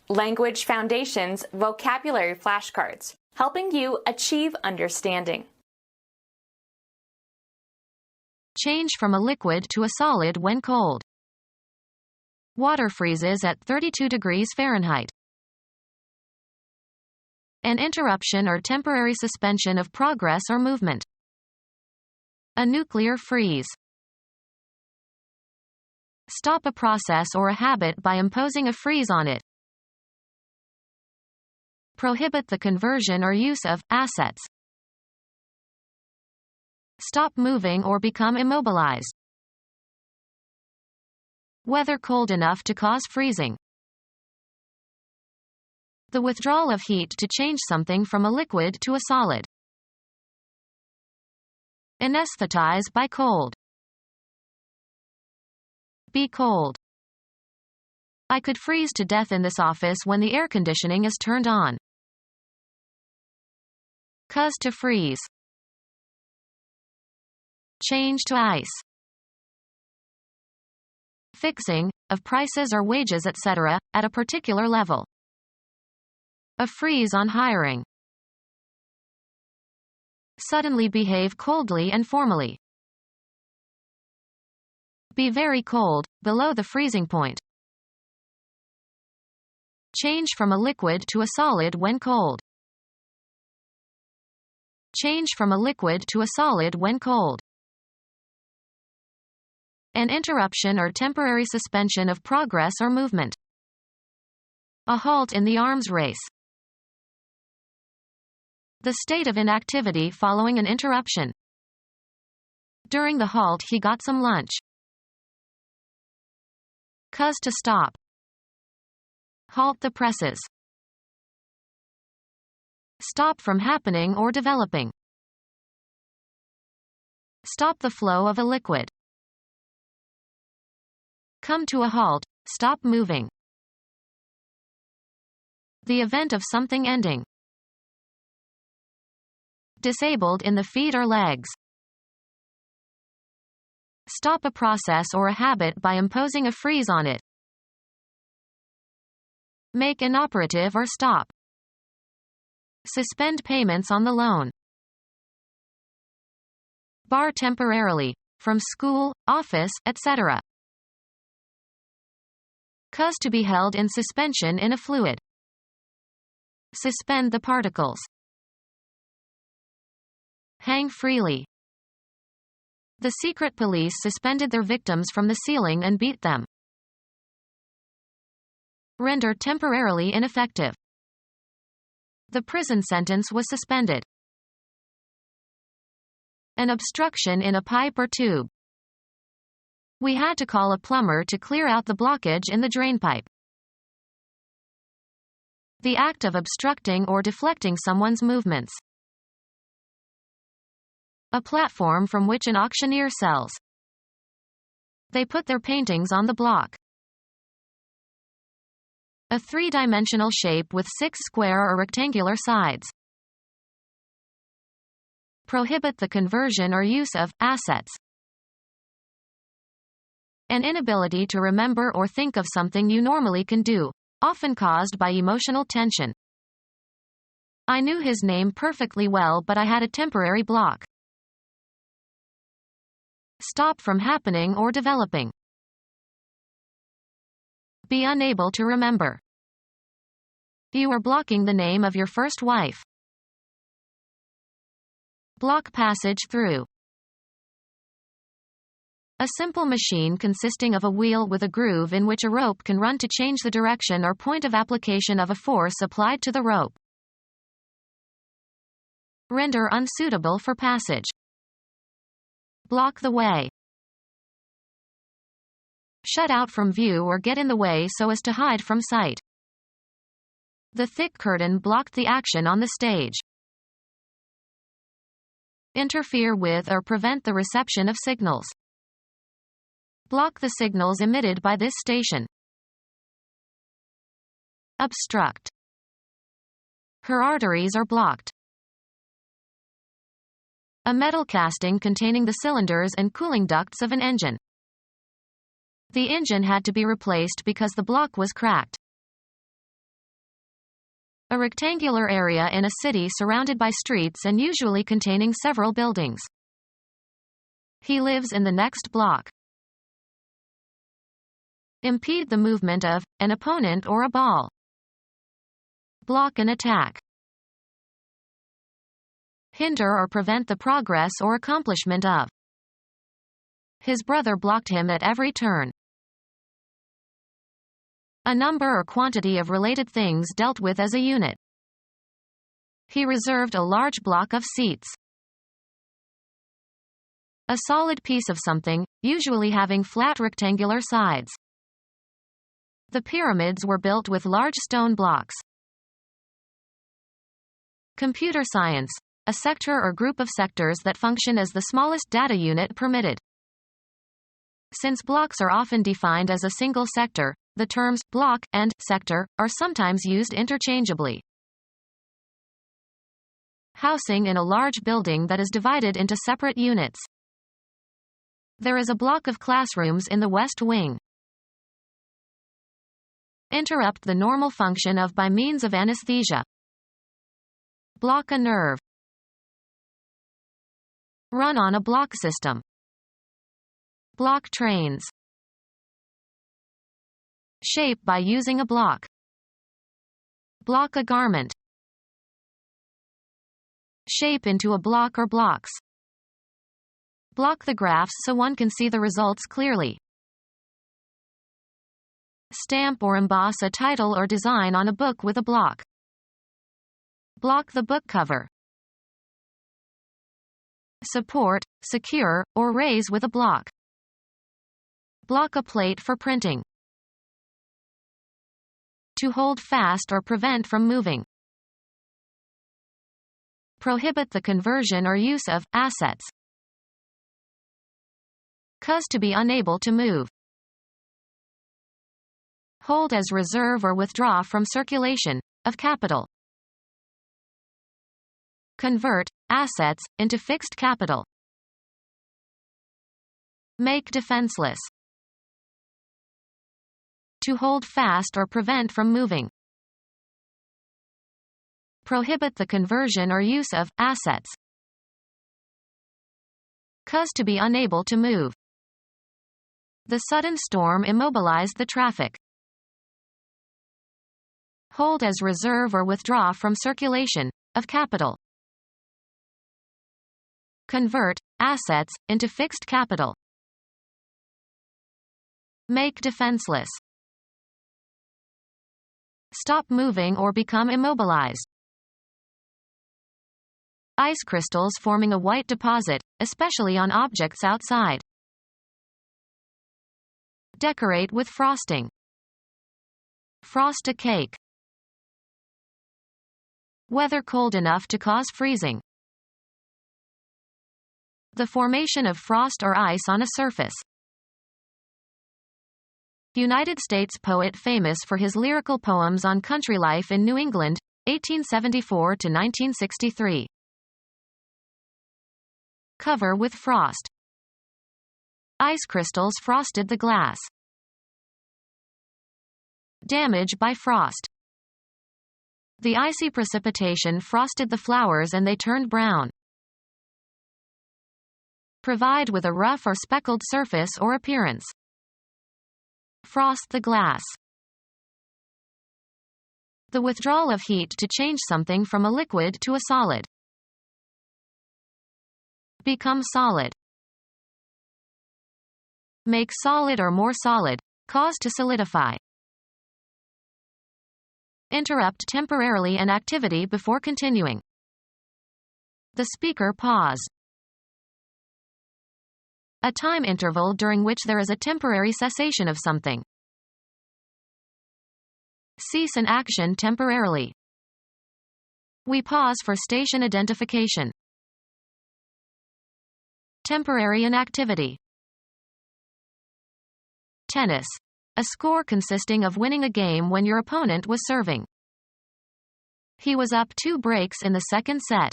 Language Foundations Vocabulary Flashcards, helping you achieve understanding. Change from a liquid to a solid when cold. Water freezes at 32 degrees Fahrenheit. An interruption or temporary suspension of progress or movement. A nuclear freeze. Stop a process or a habit by imposing a freeze on it. Prohibit the conversion or use of assets. Stop moving or become immobilized. Weather cold enough to cause freezing. The withdrawal of heat to change something from a liquid to a solid. Anesthetize by cold. Be cold. I could freeze to death in this office when the air conditioning is turned on. Cause to freeze. Change to ice. Fixing, of prices or wages etc., at a particular level. A freeze on hiring. Suddenly behave coldly and formally. Be very cold, below the freezing point. Change from a liquid to a solid when cold. Change from a liquid to a solid when cold. An interruption or temporary suspension of progress or movement. A halt in the arms race. The state of inactivity following an interruption. During the halt he got some lunch. Cause to stop. Halt the presses. Stop from happening or developing. Stop the flow of a liquid. Come to a halt, stop moving. The event of something ending. Disabled in the feet or legs. Stop a process or a habit by imposing a freeze on it. Make inoperative or stop. Suspend payments on the loan. Bar temporarily, from school, office, etc. Cause to be held in suspension in a fluid. Suspend the particles. Hang freely. The secret police suspended their victims from the ceiling and beat them. Render temporarily ineffective. The prison sentence was suspended. An obstruction in a pipe or tube. We had to call a plumber to clear out the blockage in the drainpipe. The act of obstructing or deflecting someone's movements. A platform from which an auctioneer sells. They put their paintings on the block. A three-dimensional shape with 6 square or rectangular sides. Prohibit the conversion or use of assets. An inability to remember or think of something you normally can do, often caused by emotional tension. I knew his name perfectly well, but I had a temporary block. Stop from happening or developing. Be unable to remember. You are blocking the name of your first wife. Block passage through. A simple machine consisting of a wheel with a groove in which a rope can run to change the direction or point of application of a force applied to the rope. Render unsuitable for passage. Block the way. Shut out from view or get in the way so as to hide from sight. The thick curtain blocked the action on the stage. Interfere with or prevent the reception of signals. Block the signals emitted by this station. Obstruct. Her arteries are blocked. A metal casting containing the cylinders and cooling ducts of an engine. The engine had to be replaced because the block was cracked. A rectangular area in a city surrounded by streets and usually containing several buildings. He lives in the next block. Impede the movement of an opponent or a ball. Block an attack. Hinder or prevent the progress or accomplishment of. His brother blocked him at every turn. A number or quantity of related things dealt with as a unit. He reserved a large block of seats. A solid piece of something, usually having flat rectangular sides. The pyramids were built with large stone blocks. Computer science, a sector or group of sectors that function as the smallest data unit permitted. Since blocks are often defined as a single sector, the terms block and sector are sometimes used interchangeably. Housing in a large building that is divided into separate units. There is a block of classrooms in the West Wing. Interrupt the normal function of by means of anesthesia. Block a nerve. Run on a block system. Block trains. Shape by using a block. Block a garment. Shape into a block or blocks. Block the graphs so one can see the results clearly. Stamp or emboss a title or design on a book with a block. Block the book cover. Support, secure, or raise with a block. Block a plate for printing. To hold fast or prevent from moving. Prohibit the conversion or use of assets. Cause to be unable to move. Hold as reserve or withdraw from circulation of capital. Convert assets into fixed capital. Make defenseless. To hold fast or prevent from moving. Prohibit the conversion or use of assets. Cause to be unable to move. The sudden storm immobilized the traffic. Hold as reserve or withdraw from circulation of capital. Convert assets into fixed capital. Make defenseless. Stop moving or become immobilized. Ice crystals forming a white deposit, especially on objects outside. Decorate with frosting. Frost a cake. Weather cold enough to cause freezing. The formation of frost or ice on a surface. United States poet famous for his lyrical poems on country life in New England, 1874 to 1963. Cover with frost. Ice crystals frosted the glass. Damage by frost. The icy precipitation frosted the flowers and they turned brown. Provide with a rough or speckled surface or appearance. Frost the glass. The withdrawal of heat to change something from a liquid to a solid. Become solid. Make solid or more solid. Cause to solidify. Interrupt temporarily an activity before continuing. The speaker paused. A time interval during which there is a temporary cessation of something. Cease an action temporarily. We pause for station identification. Temporary inactivity. Tennis. A score consisting of winning a game when your opponent was serving. He was up 2 breaks in the second set.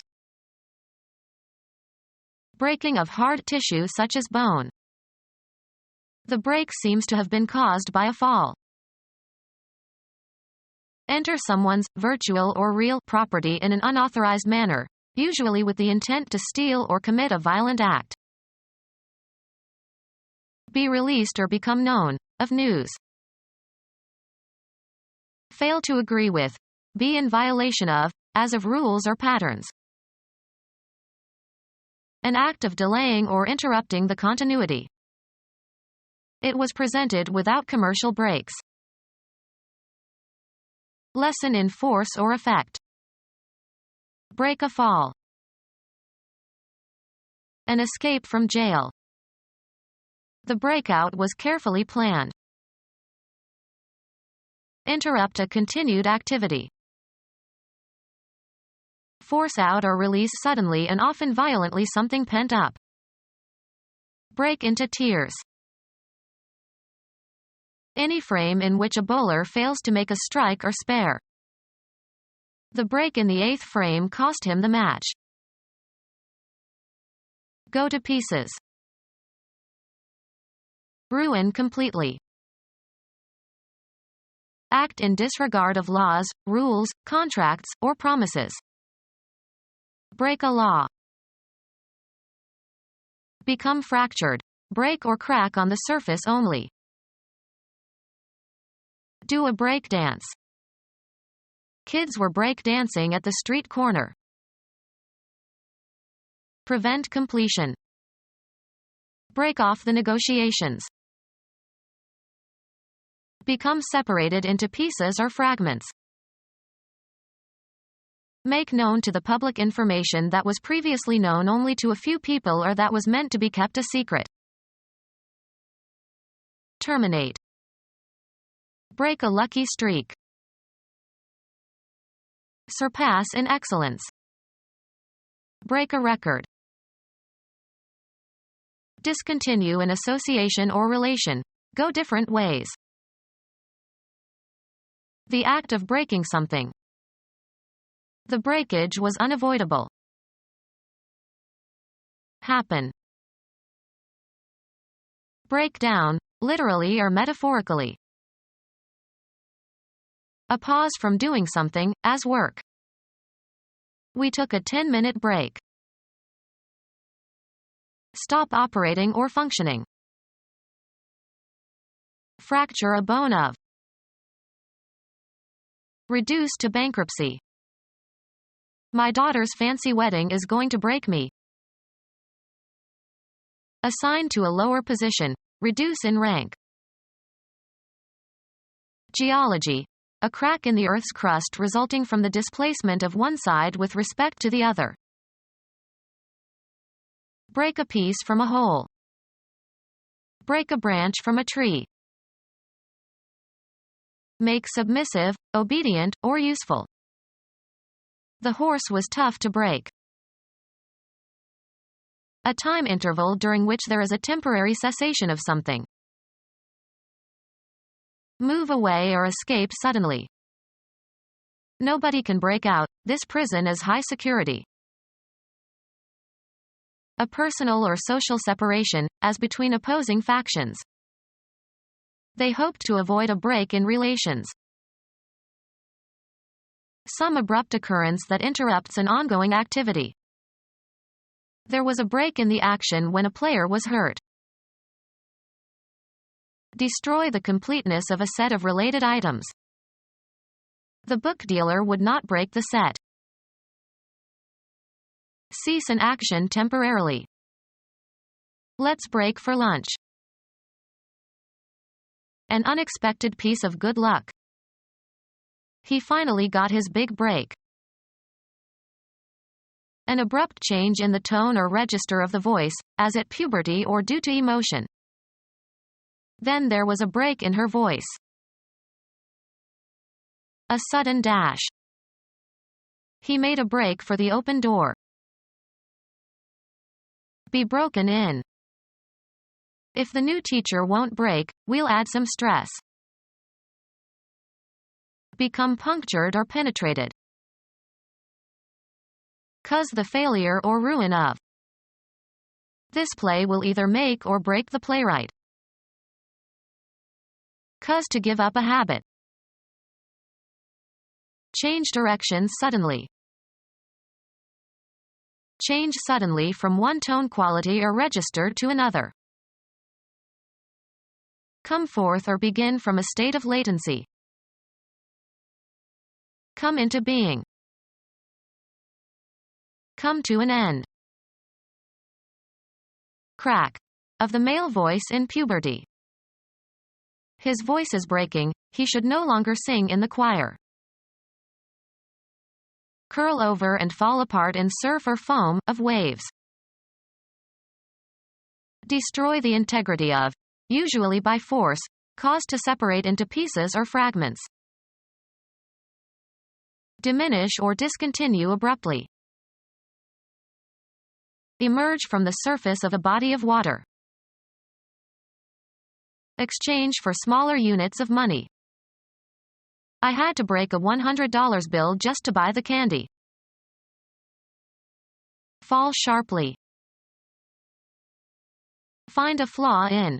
Breaking of hard tissue such as bone. The break seems to have been caused by a fall. Enter someone's virtual or real property in an unauthorized manner, usually with the intent to steal or commit a violent act. Be released or become known of news. Fail to agree with. Be in violation of, as of rules or patterns. An act of delaying or interrupting the continuity. It was presented without commercial breaks. Lessen in force or effect. Break a fall. An escape from jail. The breakout was carefully planned. Interrupt a continued activity. Force out or release suddenly and often violently something pent up. Break into tears. Any frame in which a bowler fails to make a strike or spare. The break in the 8th frame cost him the match. Go to pieces. Ruin completely. Act in disregard of laws, rules, contracts, or promises. Break a law. Become fractured. Break or crack on the surface only. Do a break dance. Kids were break dancing at the street corner. Prevent completion. Break off the negotiations. Become separated into pieces or fragments. Make known to the public information that was previously known only to a few people or that was meant to be kept a secret. Terminate. Break a lucky streak. Surpass in excellence. Break a record. Discontinue an association or relation. Go different ways. The act of breaking something. The breakage was unavoidable. Happen. Break down, literally or metaphorically. A pause from doing something, as work. We took a 10-minute break. Stop operating or functioning. Fracture a bone of. Reduce to bankruptcy. My daughter's fancy wedding is going to break me. Assign to a lower position. Reduce in rank. Geology. A crack in the Earth's crust resulting from the displacement of one side with respect to the other. Break a piece from a whole. Break a branch from a tree. Make submissive, obedient, or useful. The horse was tough to break. A time interval during which there is a temporary cessation of something. Move away or escape suddenly. Nobody can break out. This prison is high security. A personal or social separation, as between opposing factions. They hoped to avoid a break in relations. Some abrupt occurrence that interrupts an ongoing activity. There was a break in the action when a player was hurt. Destroy the completeness of a set of related items. The book dealer would not break the set. Cease an action temporarily. Let's break for lunch. An unexpected piece of good luck. He finally got his big break. An abrupt change in the tone or register of the voice, as at puberty or due to emotion. Then there was a break in her voice. A sudden dash. He made a break for the open door. Be broken in. If the new teacher won't break, we'll add some stress. Become punctured or penetrated. Cause the failure or ruin of. This play will either make or break the playwright. Cause to give up a habit. Change directions suddenly. Change suddenly from one tone quality or register to another. Come forth or begin from a state of latency. Come into being. Come to an end. Crack. Of the male voice in puberty. His voice is breaking, he should no longer sing in the choir. Curl over and fall apart in surf or foam, of waves. Destroy the integrity of, usually by force, cause to separate into pieces or fragments. Diminish or discontinue abruptly. Emerge from the surface of a body of water. Exchange for smaller units of money. I had to break a $100 bill just to buy the candy. Fall sharply. Find a flaw in.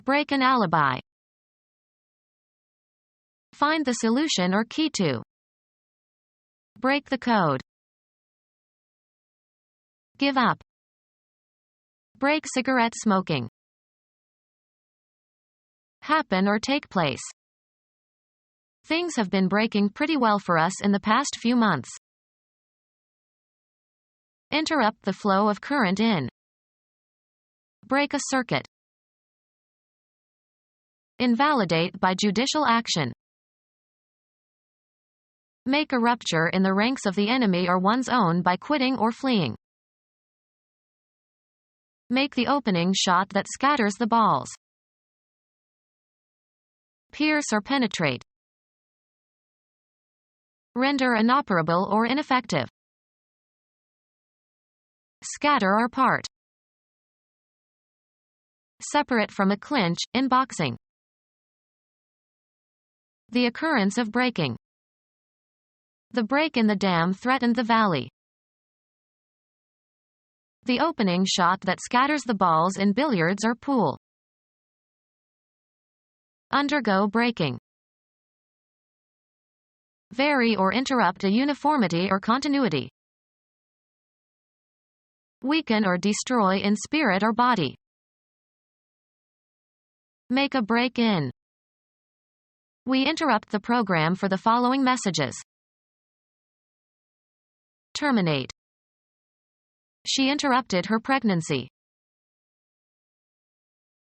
Break an alibi. Find the solution or key to. Break the code. Give up. Break cigarette smoking. Happen or take place. Things have been breaking pretty well for us in the past few months. Interrupt the flow of current in. Break a circuit. Invalidate by judicial action. Make a rupture in the ranks of the enemy or one's own by quitting or fleeing. Make the opening shot that scatters the balls. Pierce or penetrate. Render inoperable or ineffective. Scatter or part. Separate from a clinch, in boxing. The occurrence of breaking. The break in the dam threatened the valley. The opening shot that scatters the balls in billiards or pool. Undergo breaking. Vary or interrupt a uniformity or continuity. Weaken or destroy in spirit or body. Make a break in. We interrupt the program for the following messages. Terminate. She interrupted her pregnancy.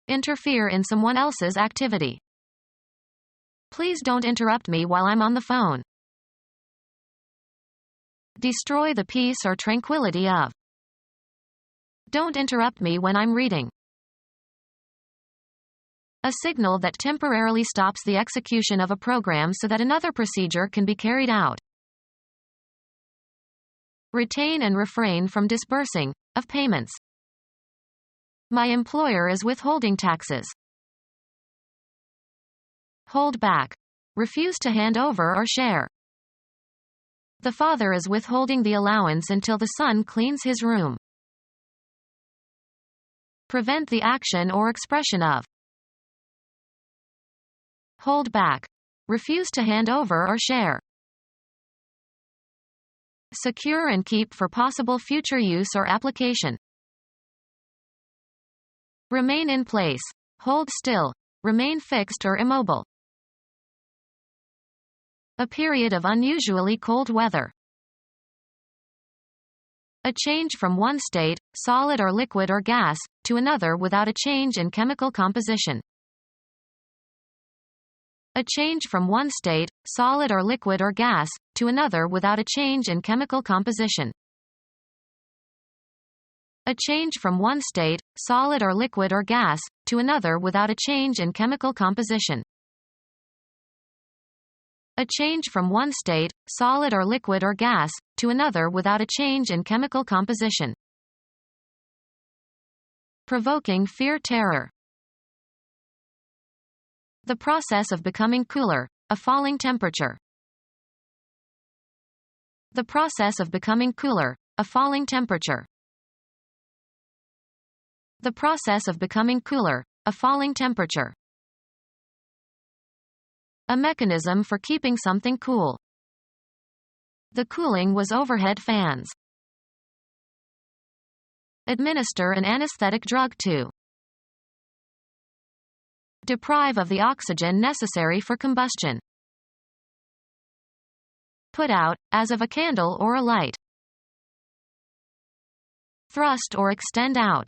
Interfere in someone else's activity. Please don't interrupt me while I'm on the phone. Destroy the peace or tranquility of. Don't interrupt me when I'm reading. A signal that temporarily stops the execution of a program so that another procedure can be carried out. Retain and refrain from disbursing, of payments. My employer is withholding taxes. Hold back. Refuse to hand over or share. The father is withholding the allowance until the son cleans his room. Prevent the action or expression of. Hold back. Refuse to hand over or share. Secure and keep for possible future use or application. Remain in place. Hold still. Remain fixed or immobile. A period of unusually cold weather. A change from one state, solid or liquid or gas, to another without a change in chemical composition. A change from one state, solid or liquid or gas, to another without a change in chemical composition. A change from one state, solid or liquid or gas, to another without a change in chemical composition. A change from one state, solid or liquid or gas, to another without a change in chemical composition. Provoking fear terror. The process of becoming cooler, a falling temperature. The process of becoming cooler, a falling temperature. The process of becoming cooler, a falling temperature. A mechanism for keeping something cool. The cooling was overhead fans. Administer an anesthetic drug to. Deprive of the oxygen necessary for combustion. Put out, as of a candle or a light. Thrust or extend out.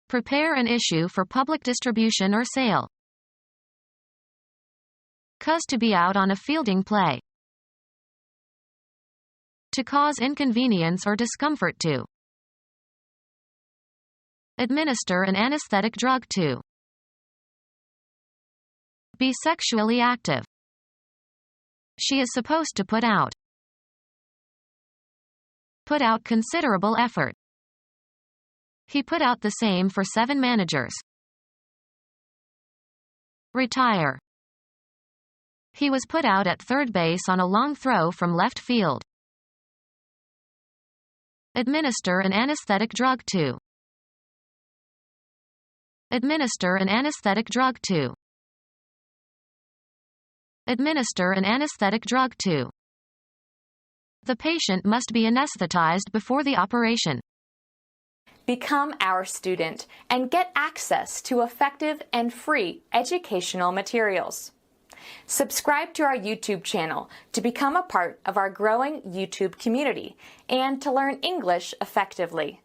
Prepare an issue for public distribution or sale. Cause to be out on a fielding play. To cause inconvenience or discomfort to. Administer an anesthetic drug to. Be sexually active. She is supposed to put out. Put out considerable effort. He put out the same for 7 managers. Retire. He was put out at third base on a long throw from left field. Administer an anesthetic drug to. Administer an anesthetic drug to. Administer an anesthetic drug to. The patient must be anesthetized before the operation. Become our student and get access to effective and free educational materials. Subscribe to our YouTube channel to become a part of our growing YouTube community and to learn English effectively.